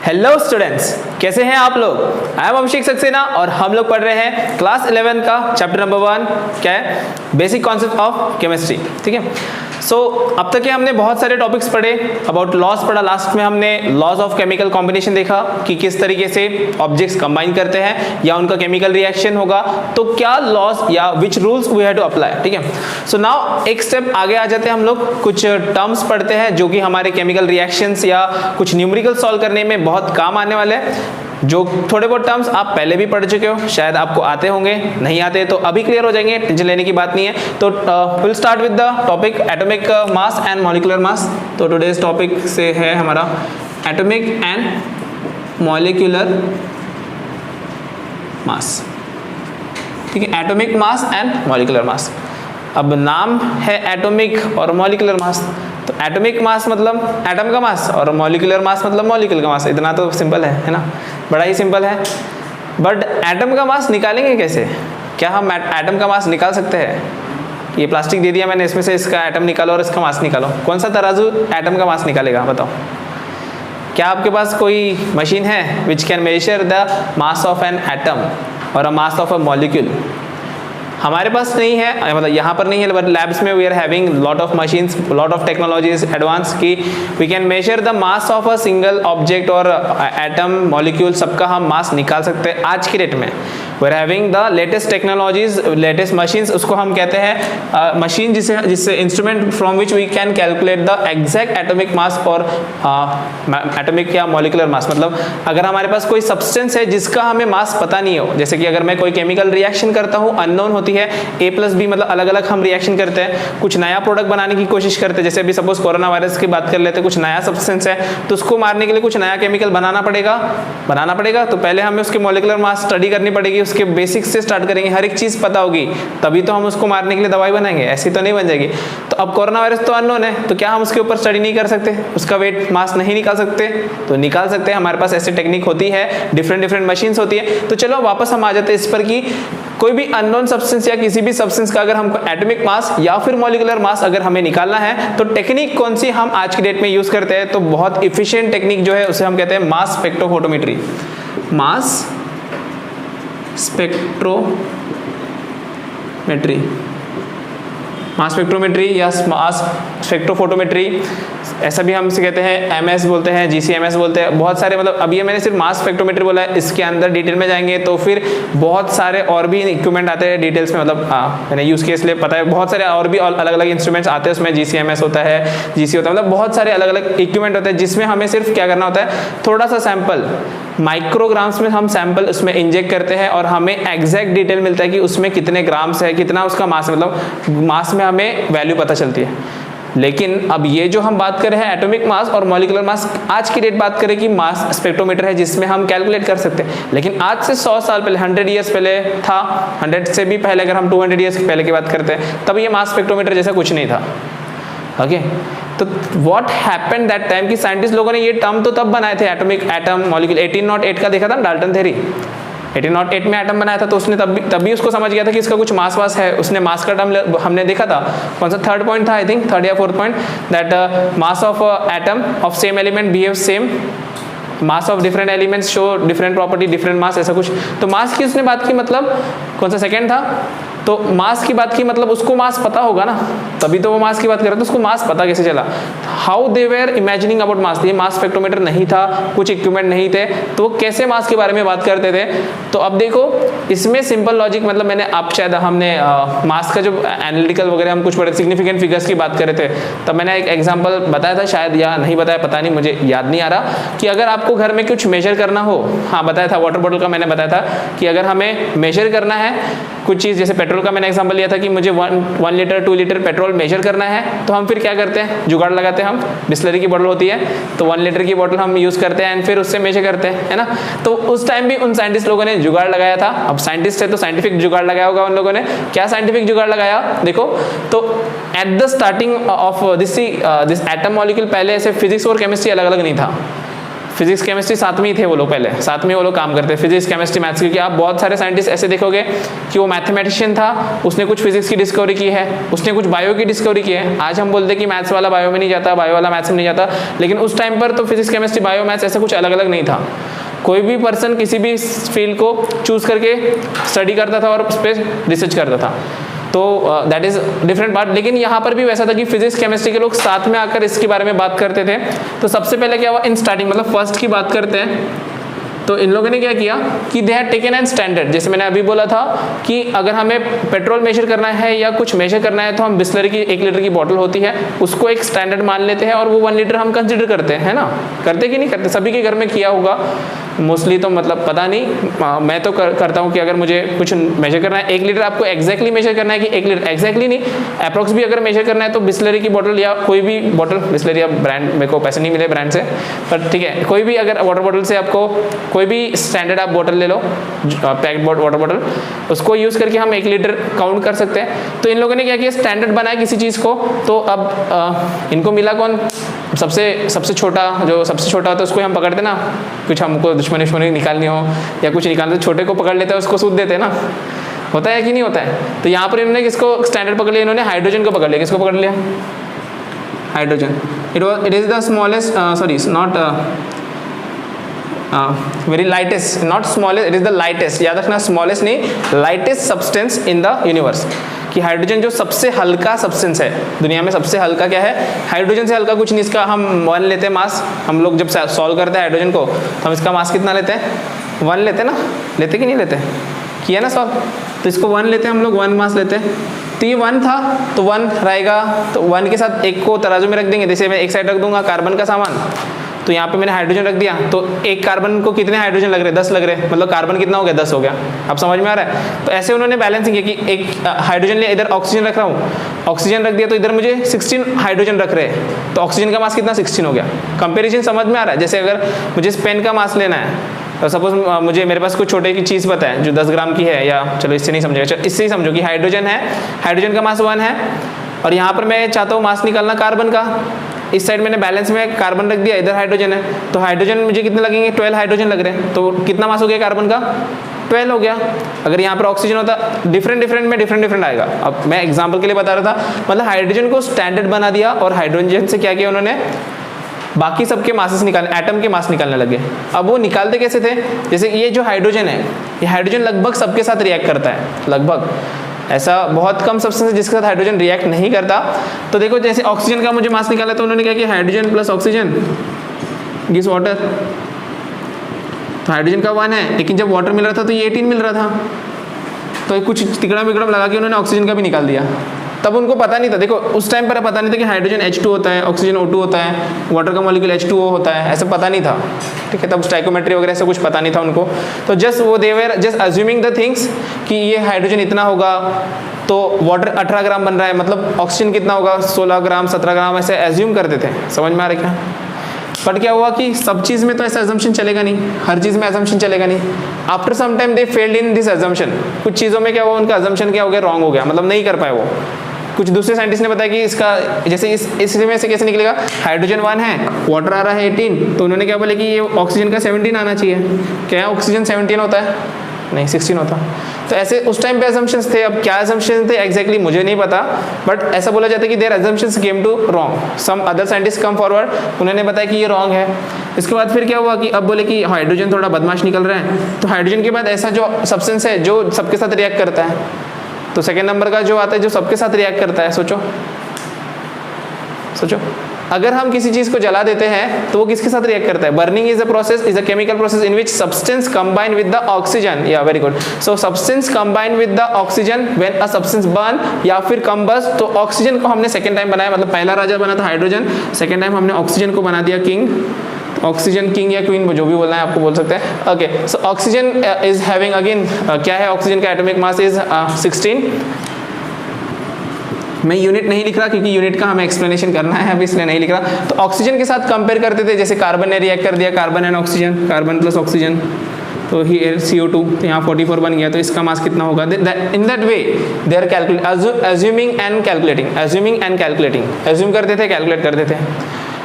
Hello students, कैसे हैं आप लोग। आई एम अभिषेक सक्सेना और हम लोग पढ़ रहे हैं क्लास 11 का चैप्टर नंबर 1 क्या है, बेसिक कॉन्सेप्ट ऑफ केमिस्ट्री। ठीक है, सो अब तक के हमने बहुत सारे टॉपिक्स पढ़े, अबाउट लॉस पढ़ा, लास्ट में हमने लॉज ऑफ केमिकल कॉम्बिनेशन देखा कि किस तरीके से ऑब्जेक्ट्स कंबाइन करते हैं या उनका केमिकल रिएक्शन होगा, तो क्या लॉस या which rules we have to apply. ठीक है, सो नाउ एक स्टेप आगे आ जाते हैं, हम लोग कुछ टर्म्स पढ़ते हैं जो कि हमारे केमिकल रिएक्शंस या कुछ न्यूमेरिकल सॉल्व करने में बहुत काम आने वाले हैं। जो थोड़े बहुत टर्म्स आप पहले भी पढ़ चुके हो, शायद आपको आते होंगे, नहीं आते तो अभी क्लियर हो जाएंगे, टेंशन लेने की बात नहीं है। तो will start with the topic atomic mass and molecular mass. तो टुडेज टॉपिक से है हमारा एटॉमिक एंड मॉलिक्यूलर मास। ठीक है, atomic mass and molecular mass. अब नाम है एटॉमिक और मॉलिक्यूलर मास, तो एटॉमिक मास मतलब एटम का मास और मॉलिक्यूलर मास मतलब मॉलिक्यूल का मास। इतना तो सिंपल है ना, बड़ा ही सिंपल है। बट एटम का मास निकालेंगे कैसे? क्या हम एटम का मास निकाल सकते हैं? ये प्लास्टिक दे दिया मैंने, इसमें से इसका एटम निकालो और इसका मास निकालो, कौन सा तराजू एटम का मास निकालेगा बताओ? क्या आपके पास कोई मशीन है which can measure the mass of an atom और अ मास ऑफ अ मॉलिक्यूल? हमारे पास नहीं है, मतलब यहाँ पर नहीं है, बट लैब्स में we are having lot of machines, lot of technologies advance की we can measure the mass of a single object और एटम मॉलिक्यूल, सबका हम मास निकाल सकते हैं आज की डेट में। We are having the latest technologies, latest machines, उसको हम कहते हैं मशीन जिससे instrument from which we can calculate the exact atomic mass और एटॉमिक या मॉलिक्यूलर मास। मतलब अगर हमारे पास कोई सब्सटेंस है जिसका हमें मास पता नहीं हो, जैसे कि अगर मैं कोई केमिकल रिएक्शन करता हूँ, अननोन होती है, A प्लस बी मतलब अलग अलग हम रिएक्शन करते हैं, कुछ नया प्रोडक्ट बनाने की कोशिश करते हैं, जैसे अभी सपोज कोरोना वायरस की बात कर लेते हैं, कुछ नया सब्सटेंस है तो उसको मारने के लिए कुछ नया केमिकल बनाना पड़ेगा। तो पहले हमें उसके मॉलिक्यूलर मास स्टडी करनी पड़ेगी, उसके बेसिक्स से स्टार्ट करेंगे, हर एक चीज पता होगी, तभी तो हम उसको मारने के लिए दवाई बनाएंगे, ऐसी तो नहीं बन जाएगी। तो अब कोरोना वायरस तो अननोन है, तो क्या हम उसके ऊपर स्टडी नहीं कर सकते, उसका वेट मास नहीं निकाल सकते? तो निकाल सकते हैं, हमारे पास ऐसी टेक्निक होती है, डिफरेंट मशीन्स होती है। तो चलो वापस हम आ जाते हैं इस पर कि कोई भी अननोन सब्सटेंस या किसी भी सब्सटेंस का अगर हमको एटॉमिक मास या फिर मॉलिक्यूलर मास अगर हमें निकालना है, तो टेक्निक कौन सी हम आज की डेट में यूज करते हैं? तो बहुत इफिशिएंट टेक्निक जो है उसे हम कहते हैं mass spectrophotometry. Mass spectrometry, mass spectrometry या मास स्पेक्ट्रोफोटोमेट्री, ऐसा भी हम इसे कहते हैं, MS बोलते हैं, GCMS बोलते हैं, बहुत सारे, मतलब अभी मैंने सिर्फ मास स्पेक्ट्रोमेट्री बोला है, इसके अंदर डिटेल में जाएंगे तो फिर बहुत सारे और भी इक्विपमेंट आते हैं डिटेल्स में, मतलब मैंने यूज केस लिए पता है, बहुत सारे और भी अलग अलग इंस्ट्रूमेंट्स आते हैं उसमें, GCMS होता है, GC होता है, मतलब बहुत सारे अलग अलग इक्विपमेंट होते हैं जिसमें हमें सिर्फ क्या करना होता है, थोड़ा सा सैंपल माइक्रोग्राम्स में हम सैंपल उसमें इंजेक्ट करते हैं और हमें एग्जैक्ट डिटेल मिलता है कि उसमें कितने ग्राम्स है, कितना उसका मास, मतलब मास में हमें वैल्यू पता चलती है। लेकिन अब ये जो हम बात कर रहे हैं एटॉमिक मास और मॉलिक्यूलर मास, आज की डेट बात करें कि मास स्पेक्ट्रोमीटर है जिसमें हम कैलकुलेट कर सकते हैं, लेकिन आज से 100 साल पहले, 100 ईयर्स पहले था, 100 से भी पहले अगर हम 200 ईयर्स पहले की बात करते हैं, तब ये मास स्पेक्ट्रोमीटर जैसा कुछ नहीं था। ओके, तो व्हाट हैपेंड दैट टाइम कि साइंटिस्ट लोगों ने ये टर्म तो तब बनाए थे, एटॉमिक, एटम, मॉलिक्यूल, 1808 का देखा था डाल्टन थ्योरी, 1808 में एटम बनाया था, तो उसने तब भी उसको समझ गया था कि इसका कुछ मास वास है, उसने मास का टर्म हमने देखा था, कौन सा थर्ड पॉइंट था, आई थिंक थर्ड या fourth point, that mass of atom of same element behave same, mass of different elements show different property, different mass, ऐसा कुछ। तो मास की उसने बात की, मतलब कौन सा सेकंड था, तो मास की बात की, मतलब उसको मास पता होगा ना, तभी तो वो मास की बात कर रहा था, उसको मास पता कैसे चला? How they were imagining about mass. ये मास स्पेक्ट्रोमीटर नहीं था, कुछ इक्विपमेंट नहीं थे, तो वो कैसे मास के बारे में बात करते थे? तो अब देखो इसमें सिंपल लॉजिक, मतलब मैंने आप शायद हमने मास का जो एनालिटिकल वगैरह हम कुछ बड़े सिग्निफिकेंट फिगर्स की बात कर रहे थे, तब मैंने एक एग्जाम्पल बताया था शायद, या नहीं बताया पता नहीं, मुझे याद नहीं आ रहा, कि अगर आपको घर में कुछ मेजर करना हो, हाँ बताया था, वाटर बॉटल का मैंने बताया था कि अगर हमें मेजर करना है कुछ चीज़, जैसे पेट्रोल का मैंने एग्जांपल लिया था कि मुझे 1 लीटर 2 लीटर पेट्रोल मेजर करना है, तो हम फिर क्या करते हैं, जुगाड़ लगाते हैं, हम बिस्लरी की बोतल होती है तो 1 लीटर की बोतल हम यूज़ करते हैं एंड फिर उससे मेजर करते हैं, है ना। तो उस टाइम भी उन साइंटिस्ट लोगों ने जुगाड़ लगाया था, अब साइंटिस्ट है तो साइंटिफिक जुगाड़ लगाया होगा उन लोगों ने। क्या साइंटिफिक जुगाड़ लगाया देखो, तो at the starting of this atom molecule, पहले ऐसे फिजिक्स और केमिस्ट्री अलग अलग नहीं था, फिजिक्स केमिस्ट्री साथ में ही थे वो लोग, पहले साथ में वो लोग काम करते, फिजिक्स केमिस्ट्री मैथ्स, क्योंकि आप बहुत सारे साइंटिस्ट ऐसे देखोगे कि वो मैथमेटिशियन था, उसने कुछ फिजिक्स की डिस्कवरी की है, उसने कुछ बायो की डिस्कवरी की है। आज हम बोलते हैं कि मैथ्स वाला बायो में नहीं जाता, बायो वाला मैथ्स में नहीं जाता, लेकिन उस टाइम पर तो फिजिक्स केमिस्ट्री बायो मैथ्स ऐसा कुछ अलग अलग नहीं था। कोई भी पर्सन किसी भी फील्ड को चूज करके स्टडी करता था और उस पर रिसर्च करता था, तो दैट इज डिफरेंट पार्ट। लेकिन यहाँ पर भी वैसा था कि फिजिक्स केमिस्ट्री के लोग साथ में आकर इसके बारे में बात करते थे। तो सबसे पहले क्या हुआ इन स्टार्टिंग, मतलब फर्स्ट की बात करते हैं, तो इन लोगों ने क्या किया कि they had taken N standard. जैसे मैंने अभी बोला था कि अगर हमें पेट्रोल मेजर करना है या कुछ मेजर करना है तो हम बिस्लरी की 1 लीटर की बॉटल होती है उसको एक स्टैंडर्ड मान लेते हैं और वो 1 लीटर हम कंसिडर करते हैं, है ना? करते कि नहीं करते? सभी के घर में किया होगा मोस्टली, तो मतलब पता नहीं, मैं तो करता हूँ कि अगर मुझे कुछ मेजर करना है 1 लीटर, आपको एक्जैक्टली मेजर करना है कि 1 लीटर, एक्जैक्टली नहीं, अप्रॉक्स भी अगर मेजर करना है तो बिस्लरी की बॉटल या कोई भी बॉटल, बिस्लरी या ब्रांड, मेरे को पैसे नहीं मिले ब्रांड से, पर ठीक है, कोई भी अगर वाटर बॉटल से आपको कोई भी स्टैंडर्ड आप बॉटल ले लो, पैक्ड वाटर बॉटल, उसको यूज़ करके हम 1 लीटर काउंट कर सकते हैं। तो इन लोगों ने क्या किया, स्टैंडर्ड बनाया किसी चीज़ को, तो अब इनको मिला कौन, सबसे छोटा, जो सबसे छोटा होता है उसको हम पकड़ते ना, कुछ हमको दुश्मनी निकालनी हो या कुछ निकालते, छोटे को पकड़ लेते हैं, उसको सूद देते हैं ना, होता है कि नहीं होता है? तो यहाँ पर इन्होंने किसको स्टैंडर्ड पकड़ लिया, इन्होंने हाइड्रोजन को पकड़ लिया। किसको पकड़ लिया? Hydrogen. It is the smallest, sorry not very lightest, not smallest, it is the lightest, याद रखना, स्मॉलेस्ट नहीं, lightest substance in the universe. कि हाइड्रोजन जो सबसे हल्का सब्सटेंस है दुनिया में, सबसे हल्का क्या है? हाइड्रोजन से हल्का कुछ नहीं। इसका हम 1 लेते हैं मास, हम लोग जब सॉल्व करते हैं हाइड्रोजन को तो हम इसका मास कितना लेते हैं? 1 लेते हैं ना, लेते कि नहीं लेते? किया ना सॉल्व, तो इसको 1 लेते हैं हम लोग, 1 मास लेते हैं। तो ये 1 था तो 1 रहेगा, तो 1 के साथ 1 को तराजू में रख देंगे। जैसे मैं एक साइड रख दूंगा कार्बन का सामान, तो यहाँ पे मैंने हाइड्रोजन रख दिया, तो एक कार्बन को कितने हाइड्रोजन लग रहे हैं? 10 लग रहे हैं, मतलब कार्बन कितना हो गया? 10 हो गया। अब समझ में आ रहा है? तो ऐसे उन्होंने बैलेंसिंग किया कि एक हाइड्रोजन लिया, इधर ऑक्सीजन रख रहा हूँ, ऑक्सीजन रख दिया, तो इधर मुझे 16 हाइड्रोजन रख रहे हैं, तो ऑक्सीजन का मास कितना? 16 हो गया। कंपेरिजन समझ में आ रहा है? जैसे अगर मुझे पेन का मास लेना है, तो सपोज मुझे, मेरे पास कुछ छोटे की चीज़ पता है जो 10 ग्राम की है, या चलो इससे नहीं समझेगा, चलो इससे ही समझो कि हाइड्रोजन है, हाइड्रोजन का मास 1 है, और यहाँ पर मैं चाहता हूँ मास निकालना कार्बन का। इस साइड मैंने बैलेंस में कार्बन रख दिया, इधर हाइड्रोजन है, तो हाइड्रोजन मुझे कितने लगेंगे? 12 हाइड्रोजन लग रहे हैं, तो कितना मास हो गया कार्बन का? 12 हो गया। अगर यहाँ पर ऑक्सीजन होता, डिफरेंट में डिफरेंट आएगा। अब मैं एग्जाम्पल के लिए बता रहा था, मतलब हाइड्रोजन को स्टैंडर्ड बना दिया और हाइड्रोजन से क्या किया उन्होंने? बाकी सबके मासेस निकालने, एटम के मास निकालने लगे। अब वो निकालते कैसे थे? जैसे ये जो हाइड्रोजन है, ये हाइड्रोजन लगभग सबके साथ रिएक्ट करता है, लगभग, ऐसा बहुत कम सब्सटेंस है जिसके साथ हाइड्रोजन रिएक्ट नहीं करता। तो देखो जैसे ऑक्सीजन का मुझे मास निकाला, तो उन्होंने क्या किया, hydrogen plus oxygen gives water, तो हाइड्रोजन का 1 है, लेकिन जब वाटर मिल रहा था तो ये 18 मिल रहा था, तो कुछ तिकड़म विकड़म लगा के उन्होंने ऑक्सीजन का भी निकाल दिया। तब उनको पता नहीं था, देखो उस टाइम पर पता नहीं था कि हाइड्रोजन H2 होता है, ऑक्सीजन O2 होता है, वाटर का मॉलिक्यूल H2O होता है, ऐसा पता नहीं था, ठीक है? तब स्टाइकोमेट्री वगैरह ऐसा कुछ पता नहीं था उनको, तो जस्ट वो they were just assuming the things कि ये हाइड्रोजन इतना होगा, तो वाटर 18 ग्राम बन रहा है, मतलब ऑक्सीजन कितना होगा? 16 ग्राम 17 ग्राम, ऐसे एज्यूम करते थे। समझ में आ रहा है क्या? बट क्या हुआ कि सब चीज़ में तो ऐसा एजम्पशन चलेगा नहीं, हर चीज़ में एजम्पशन चलेगा नहीं। After some time they failed in this assumption, कुछ चीज़ों में क्या हुआ, उनका एजम्पशन क्या हो गया? रॉन्ग हो गया, मतलब नहीं कर पाए वो। कुछ दूसरे साइंटिस्ट ने बताया कि इसका, जैसे इस में से कैसे निकलेगा, हाइड्रोजन 1 है, वाटर आ रहा है 18, तो उन्होंने क्या बोले कि ये ऑक्सीजन का 17 आना चाहिए। क्या ऑक्सीजन 17 होता है? नहीं, 16 होता। तो ऐसे उस टाइम पे assumptions थे। अब क्या assumptions थे एग्जैक्टली मुझे नहीं पता, बट ऐसा बोला जाता है कि there assumptions came to wrong, some other scientists come forward, उन्होंने बताया कि ये रॉन्ग है। इसके बाद फिर क्या हुआ कि अब बोले कि हाइड्रोजन थोड़ा बदमाश निकल रहा है, तो हाइड्रोजन के बाद ऐसा जो सब्सटेंस है जो सबके साथ रिएक्ट करता है, तो सेकेंड नंबर का जो आता है जो सबके साथ रिएक्ट करता है, सोचो अगर हम किसी चीज को जला देते हैं तो वो किसके साथ रिएक्ट करता है? Burning is a process, is a chemical process in which substance combine with the oxygen. या very good. So substance combine with the oxygen when a substance burn या फिर कंबस्ट। तो ऑक्सीजन को हमने सेकेंड टाइम बनाया, मतलब पहला राजा बना था हाइड्रोजन, सेकेंड टाइम हमने ऑक्सीजन को बना दिया किंग। ऑक्सीजन किंग या क्वीन, जो भी बोलना है आपको बोल सकते हैं। Okay, so oxygen is having again क्या है, ऑक्सीजन का एटॉमिक मास इज 16। मैं यूनिट नहीं लिख रहा क्योंकि यूनिट का हमें एक्सप्लेनेशन करना है, अभी इसलिए नहीं लिख रहा। तो ऑक्सीजन के साथ कंपेयर करते थे, जैसे कार्बन ने रिएक्ट कर दिया, carbon and oxygen, carbon plus oxygen, तो ही CO2, तो यहाँ 44 बन गया, तो इसका मास कितना होगा? In that way they are calculating, assuming and calculating, assuming and calculating, assume करते थे, कैलकुलेट करते थे।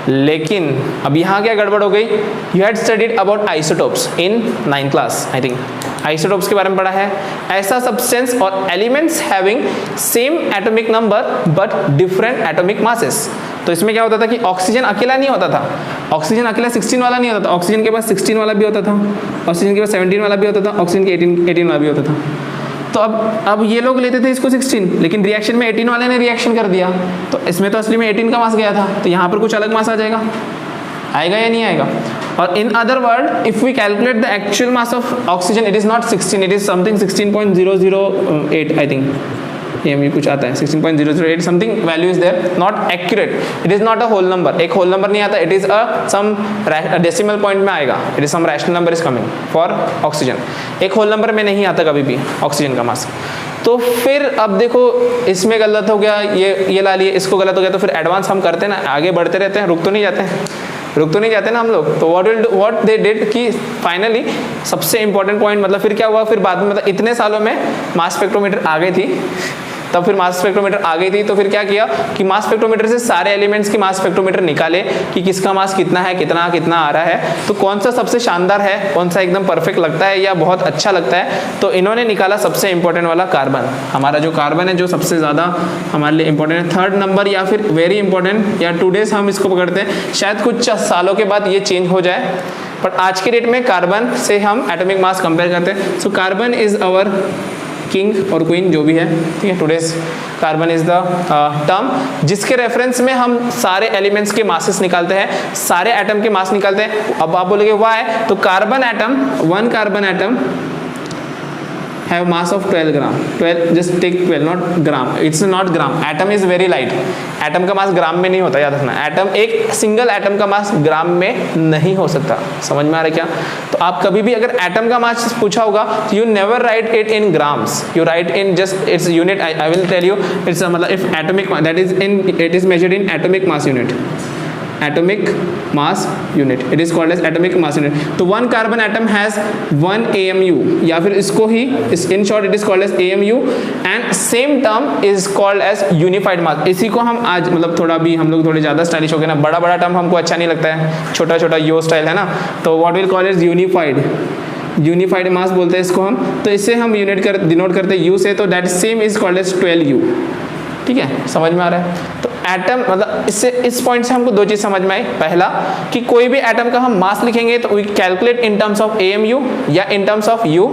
लेकिन अब यहाँ क्या गड़बड़ हो गई, you had studied about isotopes in 9th class, I think isotopes के बारे में पढ़ा है। ऐसा सब्सटेंस और elements having same atomic number but different atomic masses. तो इसमें क्या होता था कि ऑक्सीजन अकेला नहीं होता था, ऑक्सीजन अकेला 16 वाला नहीं होता था, ऑक्सीजन के पास 16 वाला भी होता था, ऑक्सीजन के पास 17 वाला भी होता था, ऑक्सीजन के 18 वाला भी होता था। तो अब ये लोग लेते थे इसको 16, लेकिन रिएक्शन में 18 वाले ने रिएक्शन कर दिया, तो इसमें तो असली में 18 का मास गया था, तो यहाँ पर कुछ अलग मास आ जाएगा, आएगा या नहीं आएगा। और in other word if we calculate the actual mass of oxygen, it is not 16, it is something 16.008 I think, ये कुछ आता है 16.008 something value is there, not accurate, it is not a whole number, एक whole number नहीं आता, it is a some decimal point में आएगा, it is some rational number is coming for oxygen, एक होल नंबर में नहीं आता कभी भी ऑक्सीजन का मास। तो फिर अब देखो इसमें गलत हो गया, ये ला लिए, इसको गलत हो गया, तो फिर एडवांस हम करते हैं ना, आगे बढ़ते रहते हैं, रुक तो नहीं जाते ना हम लोग। तो व्हाट दे डिड कि फाइनली सबसे इंपॉर्टेंट पॉइंट, मतलब फिर क्या हुआ, फिर बाद में मतलब इतने सालों में मास स्पेक्ट्रोमीटर आ गई थी, तब फिर मास स्पेक्ट्रोमीटर आ गई थी, तो फिर क्या किया कि मास स्पेक्ट्रोमीटर से सारे एलिमेंट्स की मास स्पेक्ट्रोमीटर निकाले कि किसका मास कितना है, कितना आ रहा है, तो कौन सा सबसे शानदार है, कौन सा एकदम परफेक्ट लगता है या बहुत अच्छा लगता है। तो इन्होंने निकाला सबसे इंपॉर्टेंट वाला कार्बन, हमारा जो कार्बन है जो सबसे ज़्यादा हमारे लिए इंपॉर्टेंट है, 3rd नंबर या फिर वेरी इंपॉर्टेंट, या टूडेज हम इसको पकड़ते हैं, शायद कुछ सालों के बाद ये चेंज हो जाए, बट आज के डेट में कार्बन से हम एटॉमिक मास कंपेयर करते हैं। So carbon is our king और क्वीन जो भी है, ठीक है, today's carbon is the term जिसके रेफरेंस में हम सारे एलिमेंट्स के मासेस निकालते हैं, सारे एटम के मास निकालते हैं। अब आप बोलोगे व्हाई, तो carbon atom, 1 carbon atom have mass of 12 gram, 12 just take 12 not gram, it's not gram, atom is very light, atom का मास ग्राम में नहीं होता, याद रखना, एटम एक सिंगल एटम का मास ग्राम में नहीं हो सकता, समझ में आ रहा है क्या। तो आप कभी भी अगर एटम का मास पूछा होगा तो you never write it in grams, you write in just its unit, I will tell you it's मतलब if atomic that is in, it is measured in atomic mass unit, atomic mass unit, it is called as atomic mass unit। तो 1 carbon atom has 1 AMU, या फिर इसको ही in short it is called as AMU, and same term is called as unified mass। इसी को हम आज मतलब थोड़ा भी हम लोग थोड़े ज़्यादा स्टाइलिश हो गए ना, बड़ा टर्म हमको अच्छा नहीं लगता है, छोटा यो स्टाइल है ना, तो what we'll call as unified mass बोलते हैं इसको हम। तो इससे हम डिनोट करते हैं U से, तो that same is called as 12U, ठीक है, समझ में आ रहा है। तो एटम मतलब इससे इस पॉइंट से हमको 2 चीज समझ में आई, पहला कि कोई भी एटम का हम मास लिखेंगे तो we calculate in terms of AMU या in terms of U।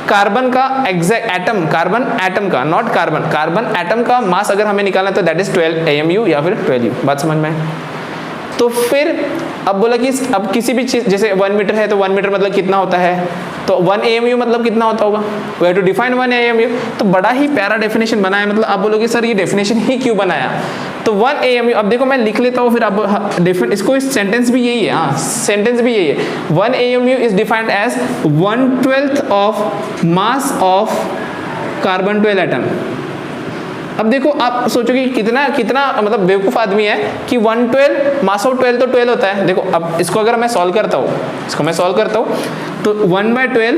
Carbon का एग्जैक्ट एटम, कार्बन एटम का नॉट कार्बन एटम का मास अगर हमें निकालना है तो दैट इज 12 AMU या फिर 12U, बात समझ में आई। तो फिर अब बोला कि अब किसी भी चीज, जैसे 1 मीटर है तो 1 मीटर मतलब कितना होता है, तो 1 AMU मतलब कितना होता होगा, we have to define 1 AMU। तो बड़ा ही प्यारा डेफिनेशन बनाया, मतलब आप बोलोगे सर ये डेफिनेशन ही क्यों बनाया, तो 1 AMU, अब देखो मैं लिख लेता हूँ फिर आप इसको, इस सेंटेंस भी यही है, हाँ सेंटेंस भी यही है, 1 AMU is defined as 1/12 of mass of carbon 12 atom. अब देखो आप सोचोगे कितना मतलब बेवकूफ़ आदमी है कि 1/12 मास ऑफ 12 तो 12 होता है। देखो अब इसको अगर मैं सॉल्व करता हूँ, तो 1/12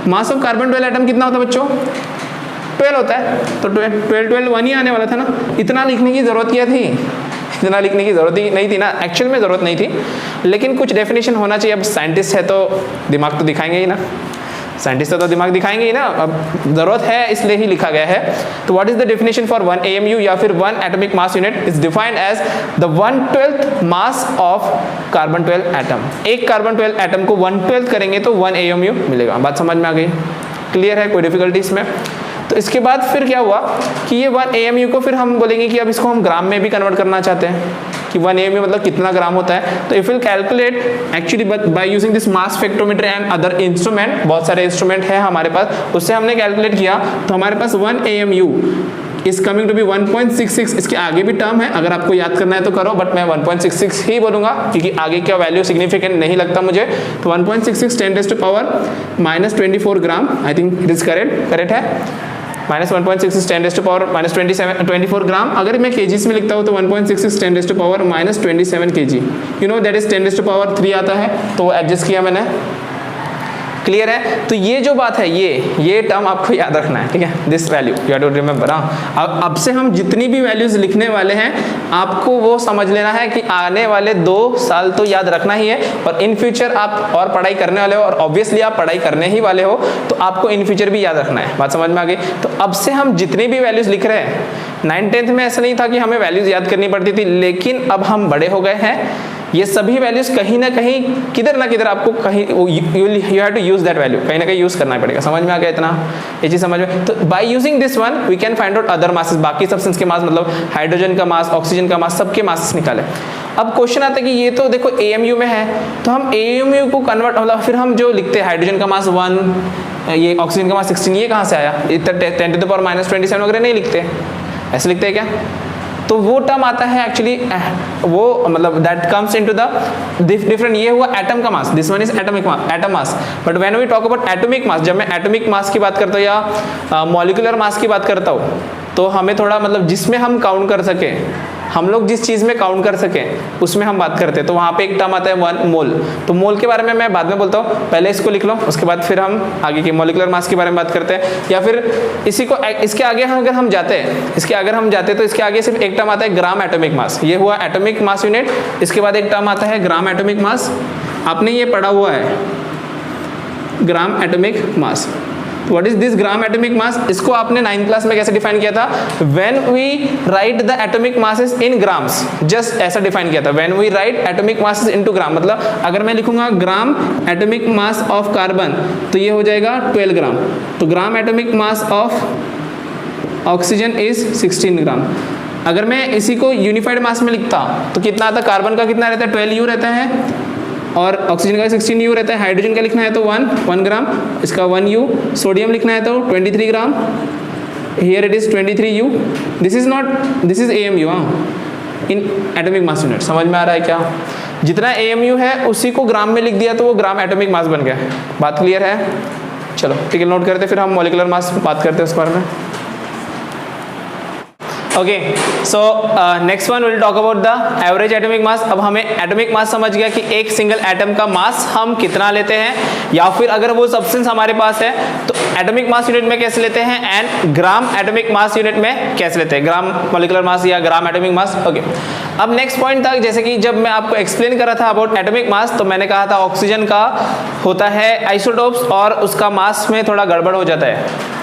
मास ऑफ कार्बन 12 एटम कितना होता है बच्चों, 12 होता है, तो 12 1 ही आने वाला था ना, इतना लिखने की ज़रूरत क्या थी, इतना लिखने की ज़रूरत ही नहीं थी ना, एक्चुअल में ज़रूरत नहीं थी, लेकिन कुछ डेफिनेशन होना चाहिए। अब साइंटिस्ट है तो दिमाग तो दिखाएंगे ही ना, साइंटिस्ट तो दिमाग दिखाएंगे ही ना, अब ज़रूरत है इसलिए ही लिखा गया है। तो what is the definition for 1 AMU या फिर 1 atomic mass unit is defined as the 1/12 mass of carbon 12 atom. एक कार्बन 12 एटम को 1/12 करेंगे तो 1 AMU मिलेगा, बात समझ में आ गई, क्लियर है, कोई डिफिकल्टी इसमें। तो इसके बाद फिर क्या हुआ कि ये 1 AMU को फिर हम बोलेंगे कि अब इसको हम ग्राम में भी कन्वर्ट करना चाहते हैं कि 1 AMU मतलब कितना ग्राम होता है। तो if will calculate actually bye using this mass spectrometer and other instrument, बहुत सारे इंस्ट्रूमेंट है हमारे पास, उससे हमने कैलकुलेट किया तो हमारे पास 1 AMU is coming to be 1.66। इसके आगे भी टर्म है, अगर आपको याद करना है तो करो, बट मैं 1.66 ही बोलूंगा क्योंकि आगे क्या वैल्यू सिग्निफिकेंट नहीं लगता मुझे। तो 1.66 10⁻⁻24 gram, I think it is correct है, -1.66 10⁻⁻24 ग्राम। अगर मैं केजीज में लिखता हूँ तो 1.66 10⁻⁻27 kg, you know that is 10⁻³ आता है, तो एडजस्ट किया मैंने, क्लियर है? तो ये जो बात है ये टर्म आपको याद रखना है, ठीक है, this value you have to remember. अब से हम जितनी भी वैल्यूज लिखने वाले हैं आपको वो समझ लेना है कि आने वाले 2 साल तो याद रखना ही है, और इन फ्यूचर आप और पढ़ाई करने वाले हो, और ऑब्वियसली आप पढ़ाई करने ही वाले हो, तो आपको इन फ्यूचर भी याद रखना है। बात समझ में आ गई? तो अब से हम जितनी भी वैल्यूज लिख रहे हैं, 9th-10th में ऐसा नहीं था कि हमें वैल्यूज याद करनी पड़ती थी, लेकिन अब हम बड़े हो गए हैं, ये सभी वैल्यूज कहीं ना कहीं किधर ना किधर आपको कहीं you have to use that value, कहीं ना कहीं यूज करना पड़ेगा। समझ में आ गया इतना? ये चीज समझ में? तो by using this one we can find out other masses, बाकी सब्सटेंस के मास, मतलब हाइड्रोजन का मास, ऑक्सीजन का मास, सबके मासेस निकाले। अब क्वेश्चन आता है कि ये तो देखो AMU में है, तो हम AMU को कन्वर्ट, मतलब फिर हम जो लिखते हैं हाइड्रोजन का मास 1, ये ऑक्सीजन का मास 16, ये कहाँ से आया? इतना 10⁻⁻27 वगैरह नहीं लिखते, ऐसे लिखते हैं क्या? तो वो टर्म आता है एक्चुअली, वो मतलब that comes into the different, ये हुआ एटम का mass, this one is atom mass, but when we talk about atomic mass, जब मैं एटॉमिक मास की बात करता हूँ या मॉलिक्यूलर मास की बात करता हूँ, तो हमें थोड़ा मतलब जिसमें हम काउंट कर सके, हम लोग जिस चीज में काउंट कर सकें उसमें हम बात करते हैं, तो वहाँ पे एक टर्म आता है 1 मोल। तो मोल के बारे में मैं बाद में बोलता हूँ, पहले इसको लिख लो, उसके बाद फिर हम आगे की मॉलिक्यूलर मास के बारे में बात करते हैं, या फिर इसी को इसके आगे अगर हम जाते हैं, तो इसके आगे सिर्फ एक टर्म आता है ग्राम एटॉमिक मास। ये हुआ एटॉमिक मास यूनिट, इसके बाद एक टर्म आता है ग्राम एटॉमिक मास, आपने ये पढ़ा हुआ है gram atomic mass. What is this gram atomic mass? इसको आपने 9th क्लास में कैसे डिफाइन किया था? When we write the atomic masses in grams, just ऐसा डिफाइन किया था, when we write atomic masses into gram, मतलब अगर मैं लिखूंगा gram atomic mass of carbon तो ये हो जाएगा 12 ग्राम, तो gram atomic mass of oxygen is 16 gram. अगर मैं इसी को यूनिफाइड मास में लिखता तो कितना आता? कार्बन का कितना रहता है? 12 U रहता है, और ऑक्सीजन का 16 U रहता है। हाइड्रोजन का लिखना है तो 1 ग्राम, इसका 1 U। सोडियम लिखना है तो 23 gram, here it is 23 U। This is AMU in atomic mass unit. समझ में आ रहा है क्या? जितना AMU है उसी को ग्राम में लिख दिया तो वो ग्राम एटॉमिक मास बन गया। बात क्लियर है? चलो ठीक है, नोट करते, फिर हम मॉलिक्यूलर मास बात करते हैं उस बारे में। Okay, so next one will talk about the average atomic मास। अब हमें एटॉमिक मास समझ गया कि एक सिंगल एटम का मास हम कितना लेते हैं, या फिर अगर वो सब्सटेंस हमारे पास है तो एटॉमिक मास यूनिट में कैसे लेते हैं, and gram atomic mass unit में कैसे लेते हैं, ग्राम मॉलिक्यूलर मास या ग्राम एटॉमिक मास। ओके, अब नेक्स्ट पॉइंट था, जैसे कि जब मैं आपको एक्सप्लेन कर रहा था अबाउट एटॉमिक मास, तो मैंने कहा था ऑक्सीजन का होता है आइसोटोप्स और उसका मास में थोड़ा गड़बड़ हो जाता है,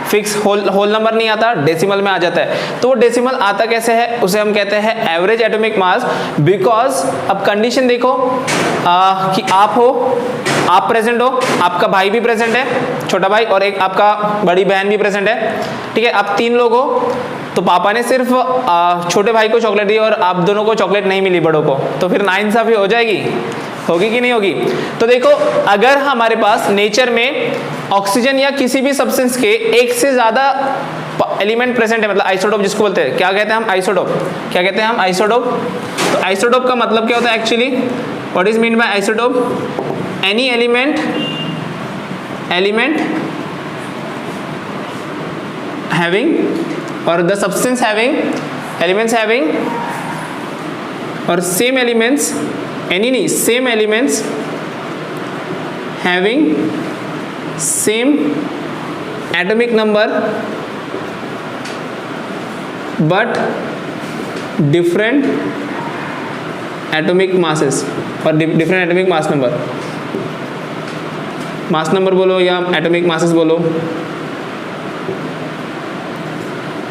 फिक्स होल नंबर नहीं आता, डेसिमल में आ जाता है। तो वो डेसिमल आता कैसे है, उसे हम कहते हैं एवरेज एटॉमिक मास। बिकॉज अब कंडीशन देखो कि आप प्रेजेंट हो, आपका भाई भी प्रेजेंट है, छोटा भाई, और एक आपका बड़ी बहन भी प्रेजेंट है, ठीक है, आप 3 लोग हो। तो पापा ने सिर्फ छोटे भाई को चॉकलेट दी और आप दोनों को चॉकलेट नहीं मिली, बड़ों को, तो फिर नाइंसाफी हो जाएगी, होगी कि नहीं होगी? तो देखो, अगर हमारे पास नेचर में ऑक्सीजन या किसी भी सब्सटेंस के एक से ज्यादा एलिमेंट प्रेजेंट है, मतलब आइसोटोप जिसको बोलते हैं, क्या कहते हैं हम? आइसोटोप। क्या कहते हैं हम? आइसोटोप। तो आइसोटोप का मतलब क्या होता है actually? What is mean by isotope? Any element having or the substance having elements having or same elements same elements having same atomic number but different atomic masses or different atomic mass number बोलो या atomic masses बोलो।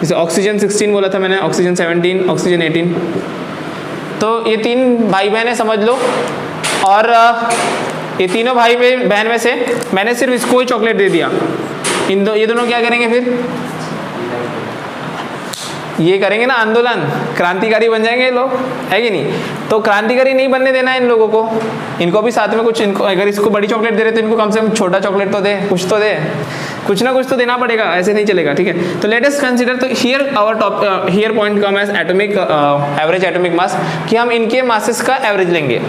जैसे oxygen 16 बोला था मैंने, oxygen 17, oxygen 18। तो ये 3 भाई बहन है समझ लो, और ये तीनों भाई बहन में से मैंने सिर्फ इसको ही चॉकलेट दे दिया। ये दोनों क्या करेंगे फिर? ये करेंगे ना आंदोलन, क्रांतिकारी बन जाएंगे ये लोग, है कि नहीं? तो क्रांतिकारी नहीं बनने देना है इन लोगों को, इनको भी साथ में कुछ, इनको अगर इसको बड़ी चॉकलेट दे रहे तो इनको कम से कम छोटा चॉकलेट तो दे, कुछ तो दे, कुछ ना कुछ तो देना पड़ेगा, ऐसे नहीं चलेगा, ठीक है? तो लेट अस कंसीडर, तो here point come as atomic average atomic mass, कि हम इनके मासेस का एवरेज लेंगे,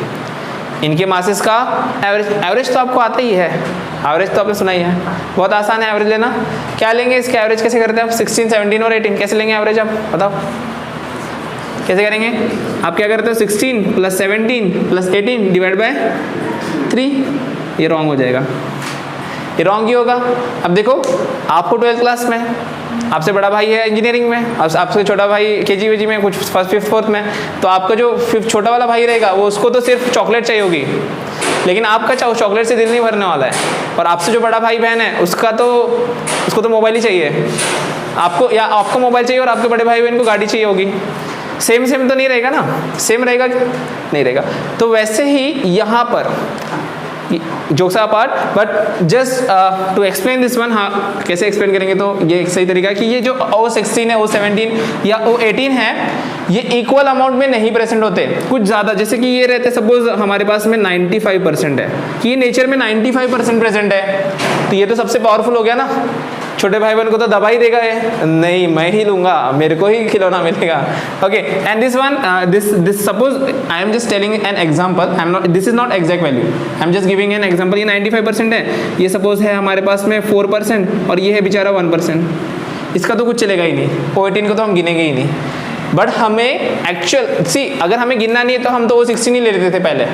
इनके मासेस का एवरेज तो आपको आता ही है, एवरेज तो आपने सुना ही है, बहुत आसान है एवरेज लेना। क्या लेंगे इसके एवरेज, कैसे करते हैं आप? 16, 17 और 18 कैसे लेंगे एवरेज, आप बताओ कैसे करेंगे? आप क्या करते हो? 16 + 17 + 18 डिवाइड बाय 3, ये रॉन्ग हो जाएगा, ये रॉन्ग ही होगा। अब देखो आपको 12th क्लास में, आपसे बड़ा भाई है इंजीनियरिंग में, आपसे छोटा भाई केजी में, कुछ फर्स्ट फिफ्थ फोर्थ में, तो आपका जो छोटा वाला भाई रहेगा वो उसको तो सिर्फ चॉकलेट चाहिए होगी, लेकिन आपका चॉकलेट से दिल नहीं भरने वाला है। और आपसे जो बड़ा भाई बहन है उसको तो मोबाइल ही चाहिए आपको, या आपको मोबाइल चाहिए और आपके बड़े भाई बहन को गाड़ी चाहिए होगी। सेम तो नहीं रहेगा ना, सेम रहेगा नहीं रहेगा। तो वैसे ही यहाँ पर jokes apart, but just to explain this one, हाँ कैसे एक्सप्लेन करेंगे तो ये एक सही तरीका है कि ये जो O16 है, O17 या O18 है, ये इक्वल अमाउंट में नहीं प्रेजेंट होते, कुछ ज़्यादा। जैसे कि ये रहते सपोज हमारे पास में 95% है, कि ये नेचर में 95% प्रेजेंट है, तो ये तो सबसे पावरफुल हो गया ना। छोटे भाई बहन को तो दबा ही देगा ये, नहीं मैं ही लूंगा, मेरे को ही खिलौना मिलेगा। Okay, and this one this suppose I am just telling an example, I am not, this is not exact value, I am just giving an example. ये 95% है, ये सपोज है हमारे पास में 4% और ये है बेचारा 1%, इसका तो कुछ चलेगा ही नहीं। O18 को तो हम गिनेंगे ही नहीं। बट हमें एक्चुअल अगर हमें गिनना नहीं है तो हम तो O16 ही ले लेते थे, पहले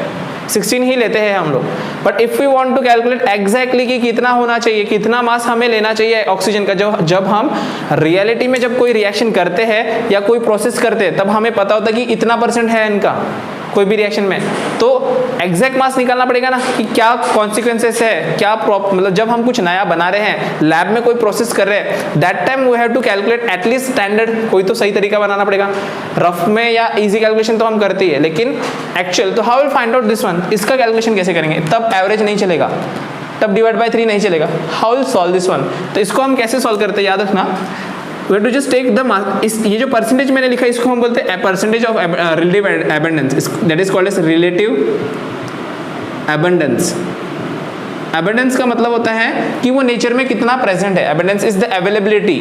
16 ही लेते हैं हम लोग। But if we want to calculate exactly कि कितना होना चाहिए, कितना मास हमें लेना चाहिए ऑक्सीजन का, जब हम रियलिटी में जब कोई रिएक्शन करते हैं या कोई प्रोसेस करते हैं, तब हमें पता होता है कि इतना % है इनका कोई भी रिएक्शन में, तो एग्जैक्ट मास निकालना पड़ेगा ना कि क्या कॉन्सिक्वेंसेस है, क्या मतलब जब हम कुछ नया बना रहे हैं, लैब में कोई प्रोसेस कर रहे हैं, that time we have to calculate at least standard, कोई तो सही तरीका बनाना पड़ेगा। रफ में या इजी कैलकुलेशन तो हम करते ही है, लेकिन एक्चुअल तो how will find out this one, इसका कैलकुलेशन कैसे करेंगे? तब एवरेज नहीं चलेगा, तब डिवाइड बाय 3 नहीं चलेगा। How will solve this one? तो इसको हम कैसे सॉल्व करते हैं, याद रखना, we have to just take the mass, ये जो परसेंटेज मैंने लिखा है इसको हम बोलते हैं percentage of relative abundance, that is called as relative abundance. Abundance का मतलब होता है कि वो नेचर में कितना प्रेजेंट है। Abundance is the availability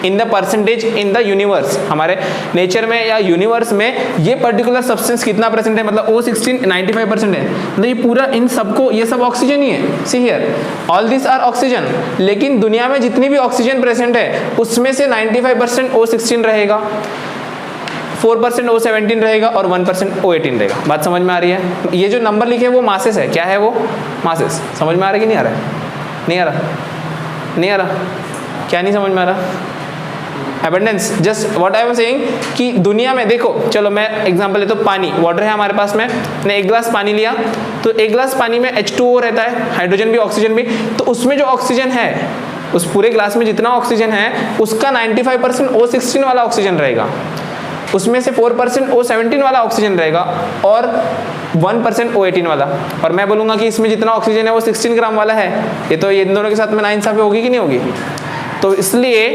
in the percentage in the universe, हमारे नेचर में या यूनिवर्स में ये पर्टिकुलर सब्सटेंस कितना प्रेजेंट है। मतलब O16 95% है, मतलब ये पूरा इन सबको, ये सब ऑक्सीजन ही है। See here all this are oxygen, लेकिन दुनिया में जितनी भी ऑक्सीजन प्रेजेंट है उसमें से 95% O16 रहेगा, 4% O17 रहेगा और 1% O18 रहेगा। बात समझ में आ रही है? ये जो नंबर लिखे हैं वो मासेस है, क्या है वो? मासेस। समझ में आ रहा है कि नहीं आ रहा है? नहीं आ रहा? नहीं आ रहा? क्या नहीं समझ में आ रहा? Abundance, just what I am saying कि दुनिया में देखो, चलो मैं एग्जांपल लेता हूँ, पानी, वाटर है हमारे पास में, मैंने 1 ग्लास पानी लिया, तो 1 ग्लास पानी में H2O रहता है, हाइड्रोजन भी ऑक्सीजन भी, तो उसमें जो ऑक्सीजन है, उस पूरे ग्लास में जितना ऑक्सीजन है उसका 95% O16 वाला ऑक्सीजन रहेगा, उसमें से 4% O17 वाला ऑक्सीजन रहेगा और 1% O18 वाला। और मैं बोलूँगा कि इसमें जितना ऑक्सीजन है वो 16 ग्राम वाला है, ये तो इन दोनों के साथ में नाइंसाफी होगी कि नहीं होगी? तो इसलिए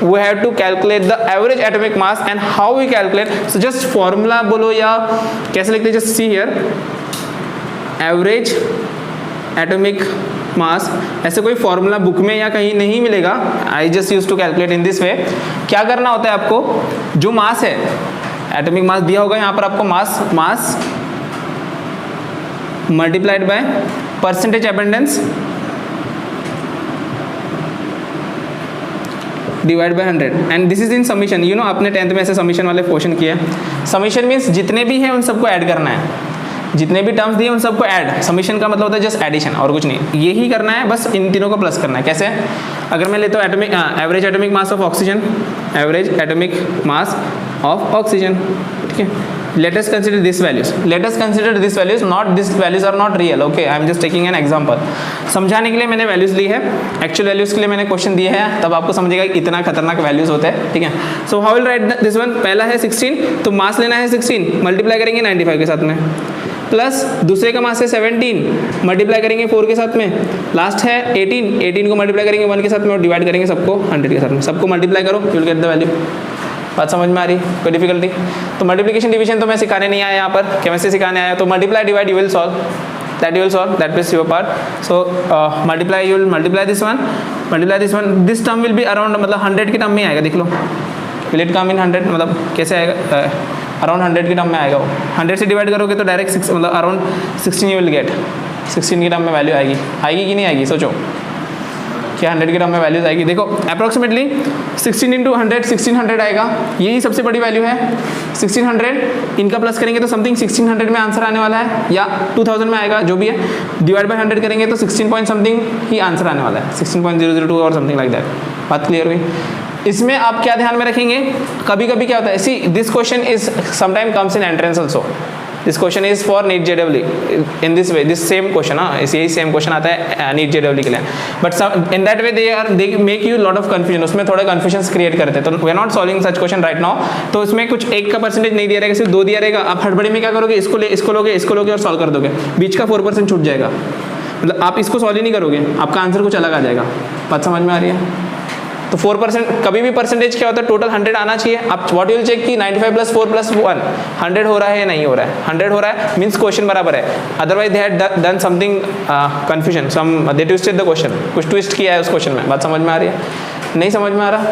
we have to calculate the average atomic mass. And how we calculate, so just formula बोलो या कैसे लिखते हैं, just see here average atomic mass, ऐसे कोई फॉर्मूला बुक में या कहीं नहीं मिलेगा। I just use to calculate in this way. क्या करना होता है आपको, जो मास है, एटॉमिक मास दिया होगा यहाँ पर आपको, mass multiplied by percentage abundance divide by 100 and this is in summation. You know आपने 10th में ऐसे समीशन वाले क्वेश्चन किया। समीशन मीन्स जितने भी हैं उन सबको ऐड करना है, जितने भी टर्म्स दिए उन सबको ऐड। समीशन का मतलब होता है जस्ट एडिशन और कुछ नहीं, यही करना है, बस इन तीनों को प्लस करना है। कैसे? अगर मैं लेता हूँ atomic average atomic mass of oxygen, average atomic mass of oxygen, ठीक है। Let us consider this values, let us consider this values, not this values are not real, okay, I am just taking an example. समझाने के लिए मैंने values ली है, actual values के लिए मैंने क्वेश्चन दिए हैं, तब आपको समझेगा कि इतना खतरनाक वैल्यूज होते हैं, ठीक है। So how will write this one, पहला है 16, तो मास लेना है 16, मल्टीप्लाई करेंगे 95 के साथ में, प्लस दूसरे का मास है 17, मल्टीप्लाई करेंगे 4 के साथ में, लास्ट है 18 को मल्टीप्लाई करेंगे 1 के साथ में और डिवाइड करेंगे सबको 100 के साथ में। सबको मल्टीप्लाई करो, you will get the value. बात समझ में आ रही? कोई डिफिकल्टी? तो मल्टीप्लिकेशन डिवीजन तो मैं सिखाने नहीं आया यहाँ पर, केमिस्ट्री सिखाने आया। तो multiply divide you will solve, that you will solve, that is your part. So multiply, you will multiply this one, this term will be around, मतलब 100 के टर्म में आएगा, देख लो, विल इट कम इन 100, मतलब कैसे आएगा, अराउंड 100 के टर्म में आएगा वो। 100 से डिवाइड करोगे तो डायरेक्ट 6, मतलब अराउंड 16 यू विल गेट, 16 के टर्म में वैल्यू आएगी कि नहीं आएगी, सोचो। क्या 100 के टर्म में वैल्यूज आएगी? देखो अप्रोक्सीमेटली 16 इंटू 100 1600 आएगा, यही सबसे बड़ी वैल्यू है 1600। इनका प्लस करेंगे तो समथिंग 1600 में आंसर आने वाला है, या 2000 में आएगा, जो भी है। डिवाइड बाय 100 करेंगे तो 16 पॉइंट समथिंग ही आंसर आने वाला है, 16.002 और समथिंग लाइक दैट। बात क्लियर हुई? इसमें आप क्या ध्यान में रखेंगे, कभी कभी क्या होता है, see this question is sometime comes in entrance also, this question is for NEET JW in this way, this same question, यही सेम क्वेश्चन आता है नीट जेडब्ल्यू के लिए, but in that way they make you lot of confusion, उसमें थोड़ा confusion create करते हैं। तो we are not solving such question right now. तो इसमें कुछ एक का परसेंटेज नहीं दिया रहेगा, सिर्फ 2 दिया रहेगा। आप हड़बड़ी में क्या करोगे, इसको लोगे और सॉल्व कर दोगे, बीच का 4% छूट जाएगा, मतलब आप इसको सॉल्व ही नहीं करोगे, आपका आंसर कुछ अलग आ जाएगा। बात समझ में आ रही है? तो 4% कभी भी परसेंटेज क्या होता है, टोटल 100 आना चाहिए। आप व्हाट विल चेक कि 95 + 4 + 1 100 हो रहा है या नहीं हो रहा है। 100 हो रहा है मीन्स क्वेश्चन बराबर है, otherwise they had done something confusion, some they twisted the question, कुछ ट्विस्ट किया है उस क्वेश्चन में। बात समझ में आ रही है? नहीं समझ में आ रहा?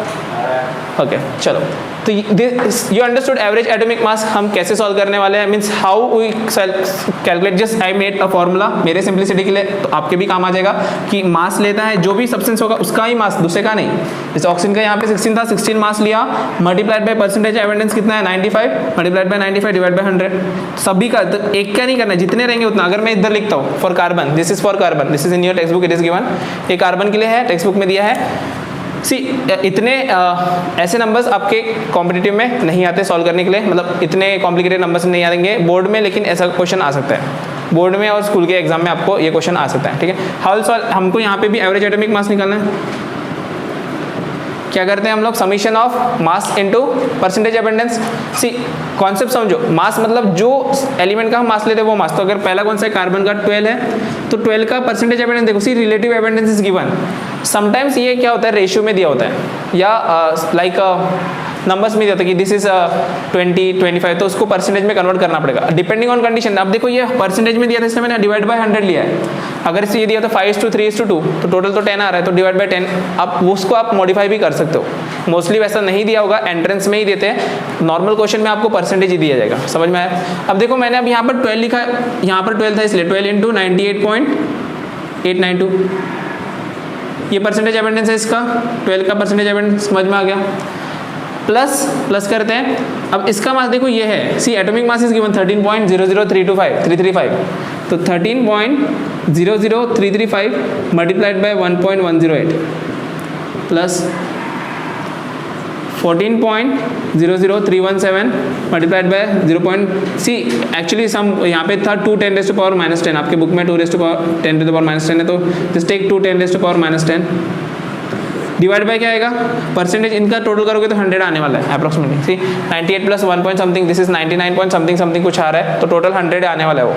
ओके चलो, तो you understood average atomic mass हम कैसे सॉल्व करने वाले हैं, means how we calculate. Just I made a formula मेरे सिंपलिसिटी के लिए, तो आपके भी काम आ जाएगा कि मास लेता है जो भी सब्सटेंस होगा उसका ही मास, दूसरे का नहीं। जैसे ऑक्सीजन का यहाँ पे 16 था, 16 मास लिया, मल्टीप्लाइड बाय परसेंटेज एविडेंस कितना है 95, मल्टीप्लाइड बाय 95 डिवाइड बाय 100, सभी का। तो एक का नहीं करना है, जितने रहेंगे उतना। अगर मैं इधर लिखता हूँ for carbon, this is for carbon, this is in your text book, it is given, ये कार्बन के लिए है, टेक्स्ट बुक में दिया है। सी इतने ऐसे नंबर्स आपके कॉम्पिटिटिव में नहीं आते सॉल्व करने के लिए, मतलब इतने कॉम्प्लिकेटेड नंबर्स नहीं आएंगे बोर्ड में, लेकिन ऐसा क्वेश्चन आ सकता है बोर्ड में और स्कूल के एग्जाम में, आपको ये क्वेश्चन आ सकता है। ठीक है, हाउ सॉल्व, हमको यहाँ पे भी एवरेज एटॉमिक मास निकालना है। क्या करते हैं हम लोग, summation of mass into percentage abundance. See concept समझो, मास मतलब जो एलिमेंट का हम मास लेते हैं वो मास। तो अगर पहला कौन सा है, कार्बन का 12 है, तो 12 का परसेंटेज अबंडेंस देखो, see relative abundance is given. Sometimes ये क्या होता है, रेशियो में दिया होता है, या लाइक नंबर्स में दिया होता है कि दिस इज 20 25, तो उसको परसेंटेज में कन्वर्ट करना पड़ेगा डिपेंडिंग ऑन कंडीशन। अब देखो ये परसेंटेज में दिया था, इसलिए मैंने डिवाइड बाय 100 लिया है। अगर इसे ये दिया था 5:3:2, तो टोटल तो 10 आ रहा है, तो डिवाइड बाय 10। आप उसको आप मॉडिफाई भी कर सकते हो, मोस्टली वैसा नहीं दिया होगा, एंट्रेंस में ही देते हैं, नॉर्मल क्वेश्चन में आपको परसेंटेज ही दिया जाएगा। समझ में आया? अब देखो मैंने अब यहाँ पर 12 लिखा है, यहाँ पर 12 था इसलिए 12 इंटू 98.892, ये परसेंटेज अबंडेंस है इसका, 12 का परसेंटेज अबंडेंस समझ में आ गया। प्लस करते हैं, अब इसका मास देखो ये है, see atomic mass is given 13.00335 तो 13.00335 multiplied by 1.108 plus 14.00317 multiplied by 0. See actually some यहाँ पे था 2 10⁻⁻10, आपके बुक में 2 10⁻10 है, तो जस्ट टेक 2 10⁻10 डिवाइड बाय क्या आएगा, परसेंटेज इनका टोटल करोगे तो 100 आने वाला है approximately. See 98 + 1 point something, this is 99 point something कुछ आ रहा है, तो टोटल 100 आने वाला है वो,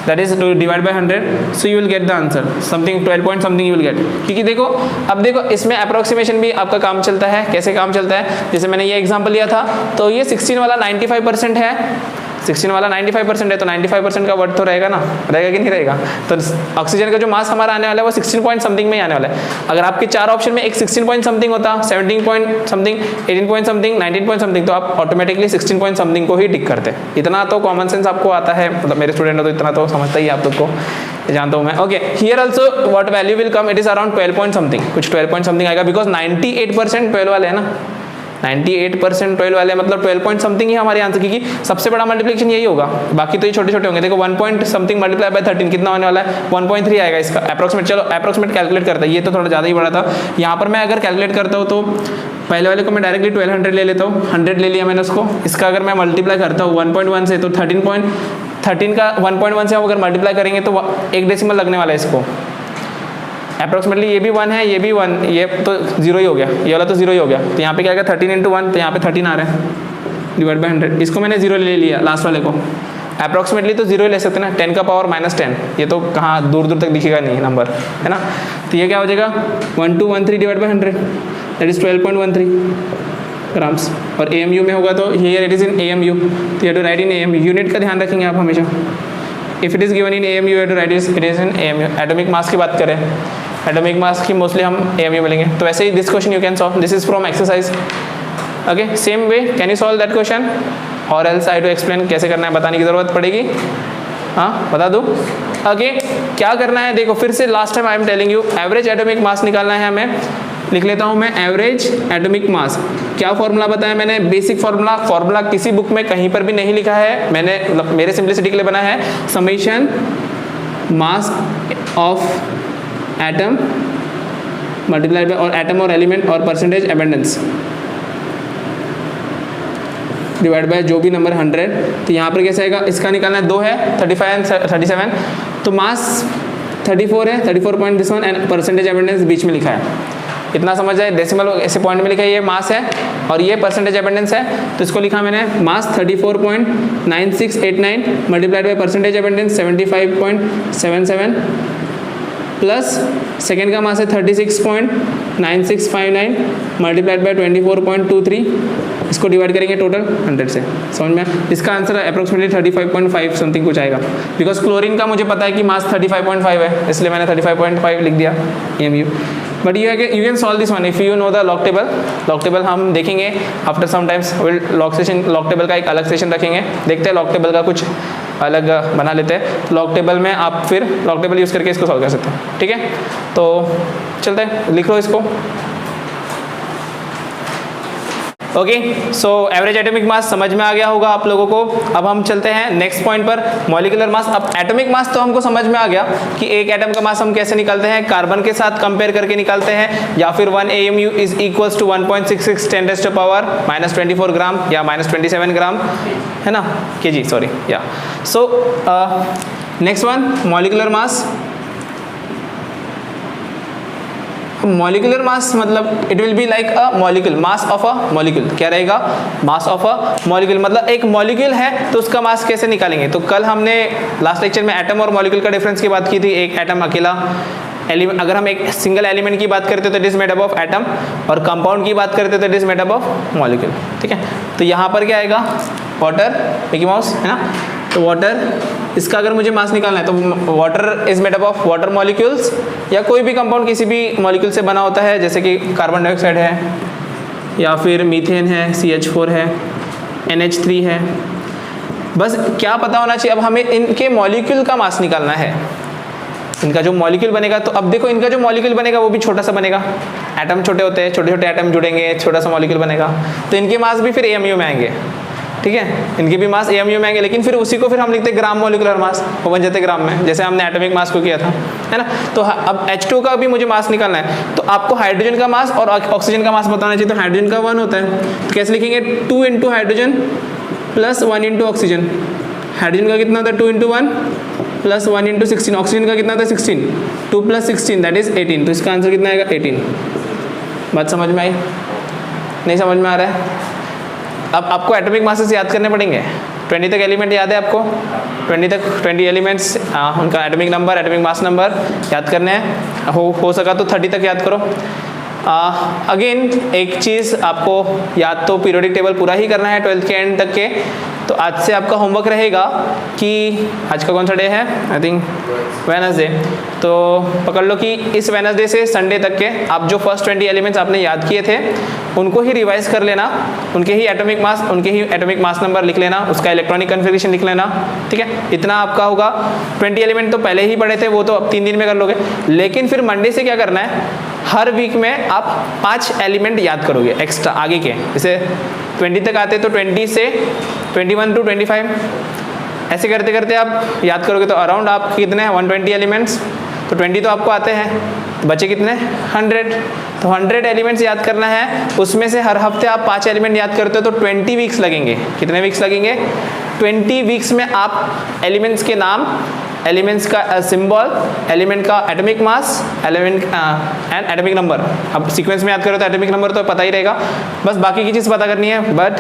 that is divide by 100, so you will get the answer something 12 point something you will get. क्योंकि देखो अब देखो इसमें अप्रोक्सीमेशन भी आपका काम चलता है, कैसे काम चलता है, जैसे मैंने ये एग्जाम्पल लिया था, तो ये 16 वाला 95% है, 16 वाला 95% है, तो 95% का वर्थ तो रहेगा ना, रहेगा कि नहीं रहेगा। तो ऑक्सीजन का जो मास हमारा आने वाला है वो 16 पॉइंट समथिंग में ही आने वाला है। अगर आपके 4 ऑप्शन में एक 16 पॉइंट समथिंग होता, 17 point something, 18 point something, 19 point something, तो आप ऑटोमेटिकली 16 पॉइंट समथिंग को ही टिक करते। इतना तो कॉमन सेंस आपको आता है, मतलब मेरे स्टूडेंट हो तो इतना तो समझता ही आप लोग को, जानता हूँ मैं। Okay, here also what value will come, it is around 12 point something, कुछ 12 पॉइंट समथिंग आएगा, बिकॉज 98% 12 वाले है ना, 98% 12 वाले, मतलब 12 पॉइंट समथिंग ही हमारे आंसर, क्योंकि सबसे बड़ा मल्टीप्लिकेशन यही होगा, बाकी तो ये छोटे छोटे होंगे। देखो 1 पॉइंट समथिंग मल्टीप्लाई बाय 13 कितना होने वाला है, 1.3 आएगा इसका अप्रोक्सीमेट। चलो अप्रोक्सीमेट कैलकुलेट करता है, ये तो थोड़ा ज़्यादा ही बड़ा था। यहाँ पर मैं अगर कैलकुलेट करता हूँ तो पहले वाले को मैं डायरेक्टली 1200 ले लेता हूँ, 100 ले लिया मैंने उसको, इसका अगर मैं मल्टीप्लाई करता हूँ 1.1 से, तो 13 का 1.1 से हम अगर मल्टीप्लाई करेंगे तो 1 डेसिमल लगने वाला है इसको अप्रोक्सीमेटली। ये भी 1 है, ये भी 1, ये तो 0 ही हो गया, ये वाला तो 0 ही हो गया, तो यहाँ पे क्या आएगा 13 × 1, तो यहाँ पे 13 आ रहा है डिवाइड बाय 100। इसको मैंने 0 ले लिया लास्ट वाले को, अप्रोक्सीमेटली तो 0 ले सकते हैं ना, 10 का पावर -10, ये तो कहाँ दूर दूर तक दिखेगा नहीं नंबर, है ना। तो ये क्या हो जाएगा 1213 divide by 100, that is 12.13 grams. और AMU में होगा तो here it is in AMU, तो you to write in AMU, unit का ध्यान रखेंगे आप हमेशा। If it is given in AMU, you to write it is in AMU। Atomic mass की बात करें, एटॉमिक मास की मोस्टली हम AMU मिलेंगे। तो वैसे ही this question you can solve, this is from exercise. Okay, same way can you solve that question, और एल्स आई टू एक्सप्लेन कैसे करना है, बताने की जरूरत पड़ेगी। हाँ बता दूँ। ओके क्या करना है देखो फिर से last time I am telling you, average atomic मास निकालना है हमें। लिख लेता हूं मैं एवरेज एटॉमिक मास। क्या फॉर्मूला बताया मैंने, बेसिक फॉर्मूला, फॉर्मूला किसी बुक में कहीं पर भी नहीं लिखा है मैंने, मेरे सिंपलिसिटी के लिए बना है, summation mass of atom multiplied by और एटम और एलिमेंट और परसेंटेज अबेंडेंस डिवाइड बाय जो भी नंबर 100। तो यहाँ पर कैसे आएगा, इसका निकालना है 2 है 35 एंड 37, तो मास 34 है 34.1 एंड परसेंटेज अबेंडेंस बीच में लिखा है। इतना समझ जाए, डेसिमल ऐसे पॉइंट में लिखा है, ये मास है और ये परसेंटेज अबेंडेंस है, तो इसको लिखा मैंने मास 34.9689 multiplied by percentage abundance 75.77 plus second का मास है 36.9659 मल्टीप्लाइड बाय 24.23, इसको डिवाइड करेंगे टोटल 100 से। समझ में, इसका आंसर अप्रोक्सीमेटली 35.5 समथिंग कुछ आएगा, बिकॉज क्लोरीन का मुझे पता है कि मास 35.5 है, इसलिए मैंने 35.5 लिख दिया EMU। But you can solve this one if you know the log table. Log table हम देखेंगे after some times, will log table का एक अलग सेशन रखेंगे, देखते हैं लॉग टेबल का कुछ अलग बना लेते हैं। लॉग टेबल में आप फिर लॉग टेबल यूज़ करके इसको सॉल्व कर सकते हैं, ठीक है। तो चलते हैं, लिख लो इसको। ओके, सो एवरेज एटॉमिक मास समझ में आ गया होगा आप लोगों को। अब हम चलते हैं नेक्स्ट पॉइंट पर, मॉलिक्यूलर मास। अब एटॉमिक मास तो हमको समझ में आ गया कि एक एटम का मास हम कैसे निकालते हैं, कार्बन के साथ कंपेयर करके निकालते हैं, या फिर 1 AMU is equals to 1.66 10⁻⁻24 gram या -27 ग्राम, है ना, kg, सॉरी, या। So next one, molecular mass. Molecular mass मतलब it will be like a molecule, mass of a molecule. क्या रहेगा, मास ऑफ अ मॉलिक्यूल, मतलब एक मॉलिक्यूल है तो उसका मास कैसे निकालेंगे। तो कल हमने लास्ट लेक्चर में एटम और मॉलिक्यूल का डिफरेंस की बात की थी। एक एटम अकेला एलिमेंट, अगर हम एक सिंगल एलिमेंट की बात करते तो it is made up of atom, और कंपाउंड की बात करते तो it is made up of molecule, ठीक है। तो यहाँ पर क्या आएगा, वाटर, मिकी माउस, है ना, तो वाटर, इसका अगर मुझे मास निकालना है तो water is made up of water molecules, या कोई भी कंपाउंड किसी भी मॉलिक्यूल से बना होता है, जैसे कि कार्बन डाइऑक्साइड है, या फिर मीथेन है, CH4 है, NH3 है। बस क्या पता होना चाहिए, अब हमें इनके मॉलिक्यूल का मास निकालना है। इनका जो मॉलिक्यूल बनेगा, तो अब देखो इनका जो मॉलिक्यूल बनेगा वो भी छोटा सा बनेगा, एटम छोटे होते हैं, छोटे छोटे एटम जुड़ेंगे, छोटा सा मॉलिक्यूल बनेगा, तो इनके मास भी फिर AMU में आएंगे, ठीक है, इनके भी मास AMU में आएंगे, लेकिन फिर उसी को फिर हम लिखते हैं ग्राम मॉलिक्यूलर मास, वो बन जाते ग्राम में, जैसे हमने एटॉमिक मास को किया था, है ना। तो अब H2 का भी मुझे मास निकालना है, तो आपको हाइड्रोजन का मास और ऑक्सीजन का मास बताना चाहिए। तो हाइड्रोजन का 1 होता है, तो कैसे लिखेंगे, 2 into hydrogen plus 1 into oxygen. Hydrogen का कितना होता है, 2 इंटू 1 प्लस 1 इंटू 16। ऑक्सीजन का कितना होता है, 16, 2 प्लस 16 दैट इज 18। तो इसका आंसर कितना आएगा, 18। बात समझ में आई, नहीं समझ में आ रहा है। अब आपको एटॉमिक मासेस याद करने पड़ेंगे। 20 तक एलिमेंट याद है आपको, 20 एलिमेंट्स, उनका atomic number, atomic mass number याद करने हैं। हो सका तो 30 तक याद करो। अगेन एक चीज़ आपको याद तो पीरियोडिक टेबल पूरा ही करना है 12th के एंड तक के। तो आज से आपका होमवर्क रहेगा कि आज का कौन सा डे है, आई थिंक वेडनेसडे। तो पकड़ लो कि इस वेडनेसडे से संडे तक के आप जो फर्स्ट 20 एलिमेंट्स आपने याद किए थे उनको ही रिवाइज कर लेना, उनके ही एटॉमिक मास, उनके ही एटॉमिक मास नंबर लिख लेना, उसका इलेक्ट्रॉनिक कन्फिगरेशन लिख लेना, ठीक है। इतना आपका होगा। 20 एलिमेंट तो पहले ही पढ़े थे, वो तो अब 3 दिन में कर लोगे। लेकिन फिर मंडे से क्या करना है, हर वीक में आप 5 एलिमेंट याद करोगे एक्स्ट्रा आगे के। जैसे 20 तक आते तो 20 से 21 टू 25 ऐसे करते करते आप याद करोगे, तो अराउंड आप कितने हैं 120 एलिमेंट्स। तो 20 तो आपको आते हैं, बचे कितने 100। तो 100 एलिमेंट्स याद करना है, उसमें से हर हफ्ते आप 5 एलिमेंट याद करते हो तो 20 वीक्स लगेंगे। कितने वीक्स लगेंगे, 20 वीक्स में आप एलिमेंट्स के नाम, एलिमेंट्स का सिंबल, एलिमेंट का atomic mass, element and atomic number. अब सीक्वेंस में याद करो तो एटॉमिक नंबर तो पता ही रहेगा, बस बाकी की चीज़ पता करनी है। बट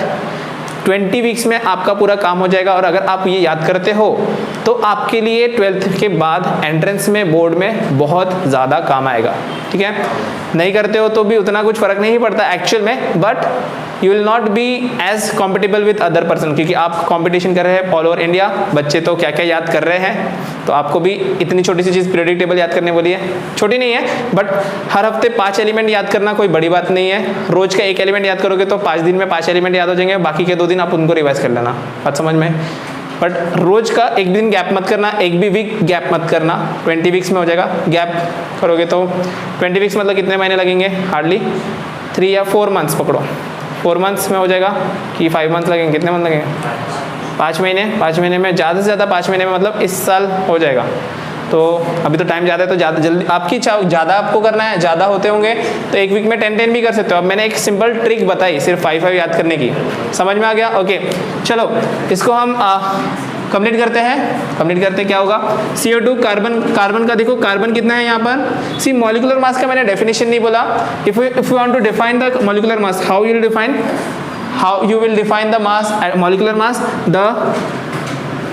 20 वीक्स में आपका पूरा काम हो जाएगा। और अगर आप ये याद करते हो तो आपके लिए 12th के बाद एंट्रेंस में, बोर्ड में बहुत ज़्यादा काम आएगा, ठीक है। नहीं करते हो तो भी उतना कुछ फ़र्क नहीं पड़ता एक्चुअल में, but you will not be as compatible with other person, क्योंकि आप कंपटीशन कर रहे हैं ऑल ओवर इंडिया। बच्चे तो क्या क्या याद कर रहे हैं, तो आपको भी इतनी छोटी सी चीज़ पीरियोडिक टेबल याद करने वाली है, छोटी नहीं है, बट हर हफ्ते 5 एलिमेंट याद करना कोई बड़ी बात नहीं है। रोज का 1 एलिमेंट याद करोगे तो 5 दिन में 5 एलिमेंट याद हो जाएंगे, बाकी के 2 दिन आप उनको रिवाइज कर लेना। बात समझ में, बट रोज का एक दिन गैप मत करना, एक भी वीक गैप मत करना, 20 वीक्स में हो जाएगा। गैप करोगे तो 20 वीक्स मतलब कितने महीने लगेंगे, हार्डली 3 या 4 मंथ्स पकड़ो, 4 मंथ्स में हो जाएगा कि 5 मंथ्स लगेंगे, कितने मंथ लगेंगे, 5 महीने। 5 महीने में ज़्यादा से ज़्यादा 5 महीने में मतलब इस साल हो जाएगा। तो अभी तो टाइम ज़्यादा है, तो ज़्यादा जल्दी आपकी इच्छा, ज़्यादा आपको करना है, ज़्यादा होते होंगे तो एक वीक में 10 भी कर सकते हो। अब मैंने एक सिंपल ट्रिक बताई सिर्फ 5 याद करने की, समझ में आ गया? ओके चलो इसको हम कंप्लीट करते हैं। क्या होगा, CO2 कार्बन का देखो, कार्बन कितना है यहाँ पर, सी मॉलिक्यूलर मास का मैंने डेफिनेशन नहीं बोला। If you want to define the molecular mass, how you will define the mass, molecular mass, the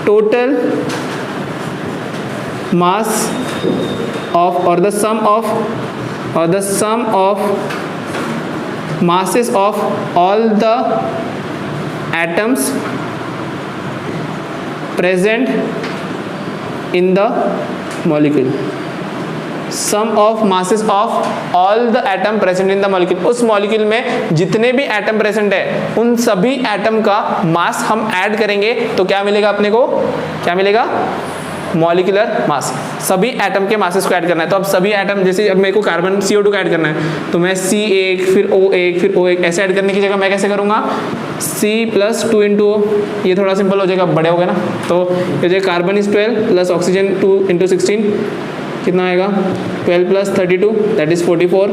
total mass of or the sum of masses of all the atoms present in the molecule, sum of masses of all the atom present in the molecule। उस molecule में जितने भी atom present है उन सभी atom का मास हम add करेंगे तो क्या मिलेगा अपने को, क्या मिलेगा, मॉलिक्यूलर मास। सभी एटम के मासेस को ऐड करना है। तो अब सभी एटम, जैसे अब मेरे को कार्बन CO2 का ऐड करना है तो मैं C1 फिर O1 फिर O1 ऐसे ऐड करने की जगह मैं कैसे करूँगा, C + 2 × O। ये थोड़ा सिंपल हो जाएगा, बड़े हो गए ना। तो ये जो कार्बन इज 12 प्लस ऑक्सीजन 2 × 16 कितना आएगा, 12 + 32 that is 44।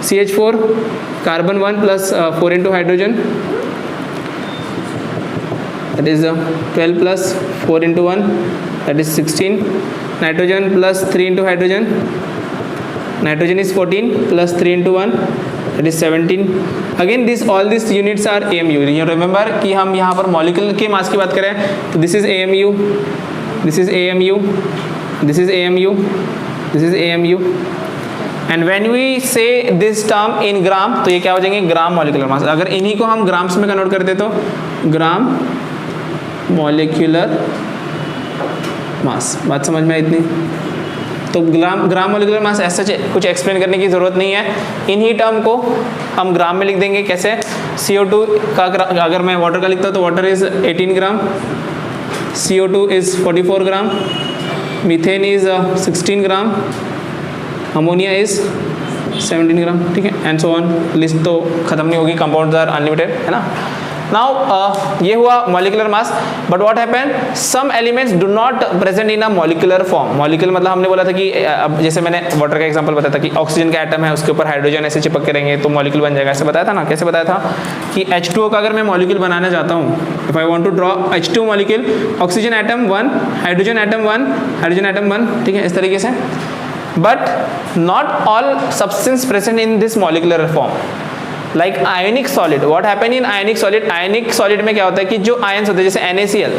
CH4 carbon 1 + 4 × hydrogen that is 12 + 4 × 1 that is 16। nitrogen + 3 × hydrogen, nitrogen is 14 + 3 × 1 that is 17। again all these units are AMU। you remember कि हम यहाँ पर मॉलिक्यूल के मास की बात करें तो this is AMU, this is AMU, this is AMU, this is AMU। And when we say this term in gram तो ये क्या हो जाएंगे, ग्राम मॉलिक्यूलर मास। अगर इन्हीं को हम ग्राम्स में कन्वर्ट करते तो ग्राम मॉलिक्यूलर मास। बात समझ में आई इतनी? तो ग्राम मॉलिक्यूलर मास ऐसा कुछ एक्सप्लेन करने की ज़रूरत नहीं है। इन्हीं टर्म को हम ग्राम में लिख देंगे। कैसे, CO2 का अगर मैं वाटर का लिखता हूँ तो water is 18 gram, CO2 is 44 gram, methane is 16 gram, ammonia is 17 ग्राम। ठीक है, एंड सो ऑन। लिस्ट तो खत्म नहीं होगी, कंपाउंड्स आर अनलिमिटेड, है ना। नाउ ये हुआ molecular mass. But what happen, some elements do not present in a molecular form. Molecule मतलब हमने बोला था कि अब जैसे मैंने वाटर का एग्जांपल बताया था कि ऑक्सीजन का एटम है, उसके ऊपर हाइड्रोजन ऐसे चिपक के रहेंगे तो मॉलिक्यूल बन जाएगा। ऐसे बताया था ना। कैसे बताया था कि H2O का अगर मैं मॉलिक्यूल बनाना चाहता हूँ, if I want to draw H2 molecule, oxygen atom 1, hydrogen atom 1, hydrogen atom 1, ठीक है, इस तरीके से। But not all substance present in this molecular form. Like ionic solid, what happen in ionic solid, ionic solid में क्या होता है कि जो आयंस होते हैं जैसे NaCl,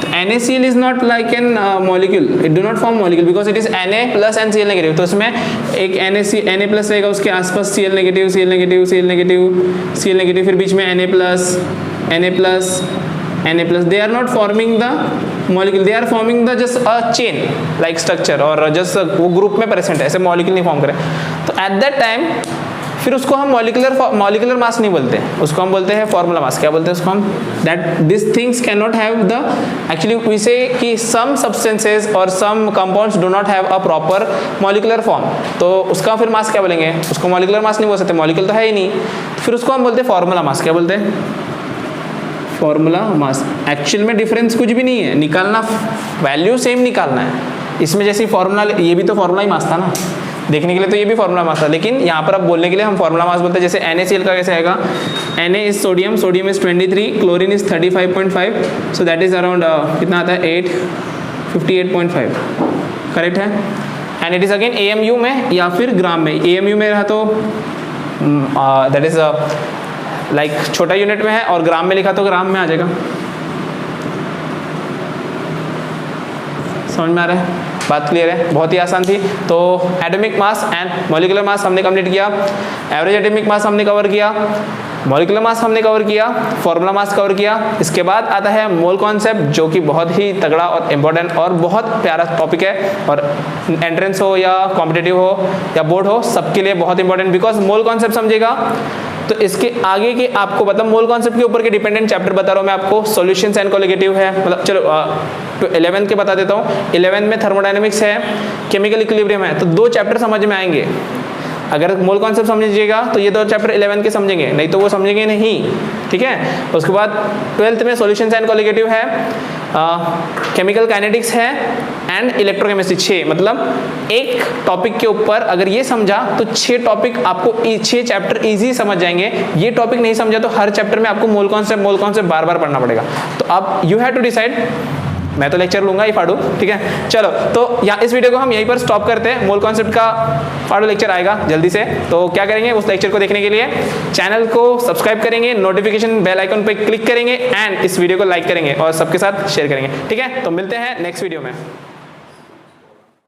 तो NaCl is not like an molecule, it do not form molecule because it is Na plus and Cl negative. तो उसमें एक Na प्लस रहेगा, उसके आसपास Cl negative, Cl negative, Cl negative, Cl negative, फिर बीच में Na plus, Na plus, Na plus. They are not forming the molecule, they are forming the just a chain like structure, और जस्ट वो group में प्रेजेंट है, ऐसे molecule नहीं फॉर्म करें। तो एट दैट टाइम फिर उसको हम मॉलिक्यूलर मास नहीं बोलते, उसको हम बोलते हैं फॉर्मूला मास। क्या बोलते हैं उसको हम, that this things can not have the, actually we say कि सम सब्सटेंसेज और some compounds do not have a proper molecular form. तो उसका फिर मास क्या बोलेंगे, उसको मॉलिक्यूलर मास नहीं बोल सकते, मॉलिक्यूल तो है ही नहीं। फिर उसको हम बोलते हैं फॉर्मूला मास। क्या बोलते हैं, फॉर्मूला मास। एक्चुअल में डिफरेंस कुछ भी नहीं है, निकालना वैल्यू सेम निकालना है। इसमें जैसे फॉर्मूला, ये भी तो फॉर्मूला ही मास था ना, देखने के लिए तो ये भी फॉर्मूला मास था, लेकिन यहाँ पर अब बोलने के लिए हम फॉर्मूला मास बोलते हैं। जैसे NaCl का कैसे आएगा, Na is sodium, sodium is 23, chlorine is 35.5, so that is around कितना आता है 858.5, करेक्ट है। And it is again AMU में या फिर ग्राम में। AMU में रहा तो दैट इज लाइक छोटा यूनिट में है, और ग्राम में लिखा तो ग्राम में आ जाएगा। समझ में आ रहा है, बात क्लियर है, बहुत ही आसान थी। तो atomic mass and molecular mass हमने कंप्लीट किया, एवरेज एटॉमिक मास हमने कवर किया, मॉलिक्यूलर मास हमने कवर किया, फॉर्मूला मास कवर किया। इसके बाद आता है मोल कॉन्सेप्ट, जो कि बहुत ही तगड़ा और इम्पोर्टेंट और बहुत प्यारा टॉपिक है, और एंट्रेंस हो या कॉम्पिटिटिव हो या बोर्ड हो, सबके लिए बहुत इंपॉर्टेंट। बिकॉज मोल कॉन्सेप्ट समझेगा तो इसके आगे के आपको मतलब मोल कॉन्सेप्ट के ऊपर के डिपेंडेंट चैप्टर बता रहा हूँ मैं आपको। सॉल्यूशंस एंड कोलिगेटिव है, मतलब चलो तो 11th के बता देता हूँ। 11th में थर्मोडायनेमिक्स है, केमिकल इक्विलिब्रियम है, तो 2 चैप्टर समझ में आएंगे। अगर मोल कॉन्सेप्ट समझिएगा तो ये 2 चैप्टर 11 के समझेंगे, नहीं तो वो समझेंगे नहीं, ठीक है। उसके बाद 12th में सॉल्यूशंस एंड कोलिगेटिव है, केमिकल काइनेटिक्स है एंड इलेक्ट्रोकेमिस्ट्री। 6 मतलब एक टॉपिक के ऊपर अगर ये समझा तो 6 टॉपिक आपको 6 चैप्टर इजी समझ जाएंगे। ये टॉपिक नहीं समझा तो हर चैप्टर में आपको मोल कॉन्सेप्ट बार बार पढ़ना पड़ेगा। तो अब यू हैव टू डिसाइड, मैं तो लेक्चर लूंगा ही फाड़ू, ठीक है। चलो तो यहाँ इस वीडियो को हम यहीं पर स्टॉप करते हैं। मोल कॉन्सेप्ट का फाड़ू लेक्चर आएगा जल्दी से, तो क्या करेंगे उस लेक्चर को देखने के लिए चैनल को सब्सक्राइब करेंगे, नोटिफिकेशन बेल आइकन पे क्लिक करेंगे एंड इस वीडियो को लाइक करेंगे और सबके साथ शेयर करेंगे, ठीक है। तो मिलते हैं नेक्स्ट वीडियो में।